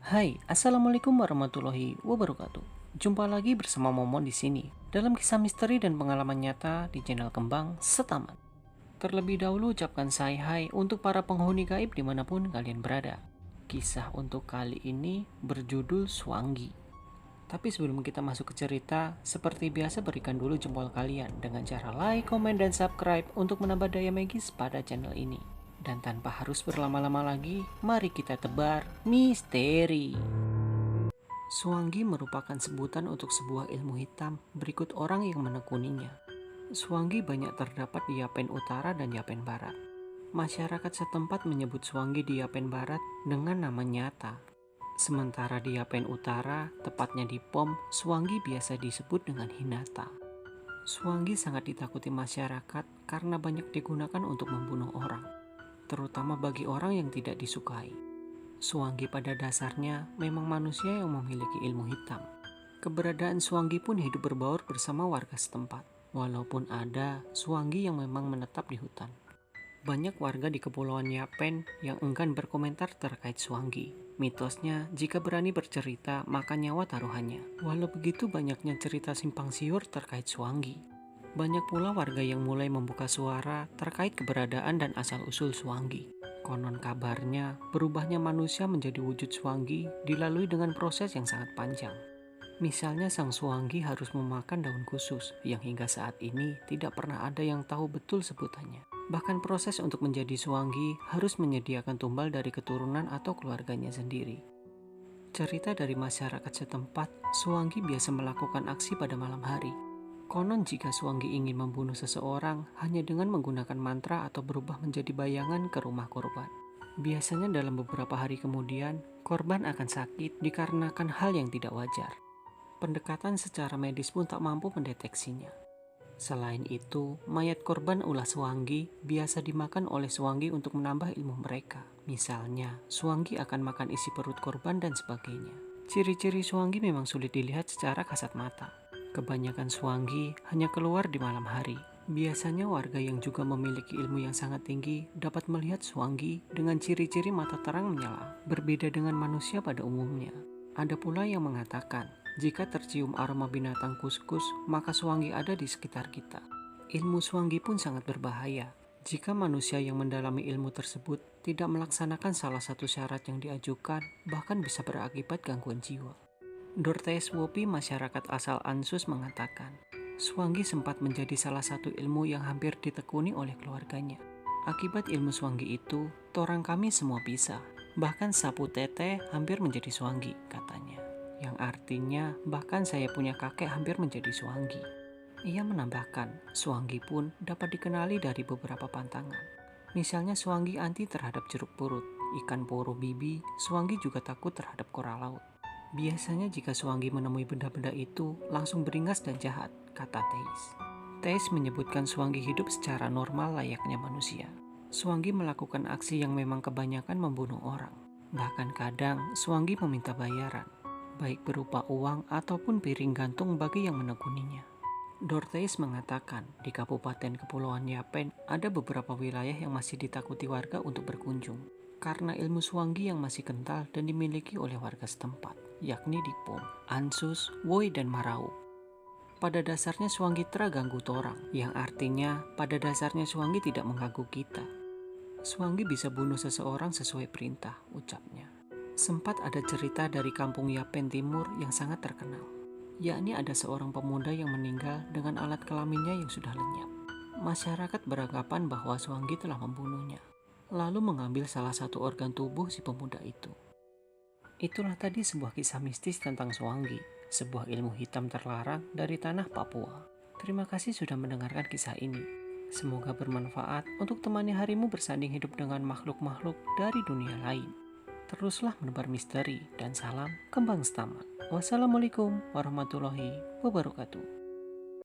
Hai, assalamualaikum warahmatullahi wabarakatuh. Jumpa lagi bersama Momon di sini dalam kisah misteri dan pengalaman nyata di channel Kembang Setaman. Terlebih dahulu ucapkan hai untuk para penghuni gaib dimanapun kalian berada. Kisah untuk kali ini berjudul Suanggi. Tapi sebelum kita masuk ke cerita, seperti biasa berikan dulu jempol kalian dengan cara like, komen, dan subscribe untuk menambah daya magis pada channel ini. Dan tanpa harus berlama-lama lagi, mari kita tebar misteri. Suanggi merupakan sebutan untuk sebuah ilmu hitam berikut orang yang menekuninya. Suanggi banyak terdapat di Yapen Utara dan Yapen Barat. Masyarakat setempat menyebut Suanggi di Yapen Barat dengan nama nyata. Sementara di Yapen Utara, tepatnya di POM, Suanggi biasa disebut dengan Hinata. Suanggi sangat ditakuti masyarakat karena banyak digunakan untuk membunuh orang, terutama bagi orang yang tidak disukai. Suanggi pada dasarnya memang manusia yang memiliki ilmu hitam. Keberadaan Suanggi pun hidup berbaur bersama warga setempat, walaupun ada Suanggi yang memang menetap di hutan. Banyak warga di Kepulauan Yapen yang enggan berkomentar terkait Suanggi. Mitosnya, jika berani bercerita, maka nyawa taruhannya. Walau begitu banyaknya cerita simpang siur terkait Suanggi. Banyak pula warga yang mulai membuka suara terkait keberadaan dan asal-usul Suanggi. Konon kabarnya, berubahnya manusia menjadi wujud Suanggi dilalui dengan proses yang sangat panjang. Misalnya sang Suanggi harus memakan daun khusus yang hingga saat ini tidak pernah ada yang tahu betul sebutannya. Bahkan proses untuk menjadi Suanggi harus menyediakan tumbal dari keturunan atau keluarganya sendiri. Cerita dari masyarakat setempat, Suanggi biasa melakukan aksi pada malam hari. Konon jika Suanggi ingin membunuh seseorang hanya dengan menggunakan mantra atau berubah menjadi bayangan ke rumah korban. Biasanya dalam beberapa hari kemudian, korban akan sakit dikarenakan hal yang tidak wajar. Pendekatan secara medis pun tak mampu mendeteksinya. Selain itu, mayat korban ulah Suanggi biasa dimakan oleh Suanggi untuk menambah ilmu mereka. Misalnya, Suanggi akan makan isi perut korban dan sebagainya. Ciri-ciri Suanggi memang sulit dilihat secara kasat mata. Kebanyakan Suanggi hanya keluar di malam hari. Biasanya warga yang juga memiliki ilmu yang sangat tinggi dapat melihat Suanggi dengan ciri-ciri mata terang menyala, berbeda dengan manusia pada umumnya. Ada pula yang mengatakan, jika tercium aroma binatang kuskus, maka Suanggi ada di sekitar kita. Ilmu Suanggi pun sangat berbahaya. Jika manusia yang mendalami ilmu tersebut tidak melaksanakan salah satu syarat yang diajukan, bahkan bisa berakibat gangguan jiwa. Dortes Wopi, masyarakat asal Ansus, mengatakan, Suanggi sempat menjadi salah satu ilmu yang hampir ditekuni oleh keluarganya. Akibat ilmu Suanggi itu, torang kami semua pisah. Bahkan sapu tete hampir menjadi Suanggi, katanya. Yang artinya, bahkan saya punya kakek hampir menjadi Suanggi. Ia menambahkan, Suanggi pun dapat dikenali dari beberapa pantangan. Misalnya Suanggi anti terhadap jeruk purut, ikan poro bibi, Suanggi juga takut terhadap kora laut. Biasanya jika Suanggi menemui benda-benda itu, langsung beringas dan jahat, kata Teis. Teis menyebutkan Suanggi hidup secara normal layaknya manusia. Suanggi melakukan aksi yang memang kebanyakan membunuh orang. Bahkan kadang Suanggi meminta bayaran, baik berupa uang ataupun piring gantung bagi yang menekuninya. Dorteis mengatakan di Kabupaten Kepulauan Yapen ada beberapa wilayah yang masih ditakuti warga untuk berkunjung karena ilmu Suanggi yang masih kental dan dimiliki oleh warga setempat, yakni di POM, Ansus, Woi, dan Marau. Pada dasarnya Suanggi ganggu torang, yang artinya pada dasarnya Suanggi tidak mengganggu kita. Suanggi bisa bunuh seseorang sesuai perintah, ucapnya. Sempat ada cerita dari kampung Yapen Timur yang sangat terkenal, yakni ada seorang pemuda yang meninggal dengan alat kelaminnya yang sudah lenyap. Masyarakat beranggapan bahwa Suanggi telah membunuhnya, lalu mengambil salah satu organ tubuh si pemuda itu. Itulah tadi sebuah kisah mistis tentang Suanggi, sebuah ilmu hitam terlarang dari tanah Papua. Terima kasih sudah mendengarkan kisah ini. Semoga bermanfaat untuk temani harimu bersanding hidup dengan makhluk-makhluk dari dunia lain. Teruslah menebar misteri dan salam Kembang Setaman. Wassalamualaikum warahmatullahi wabarakatuh.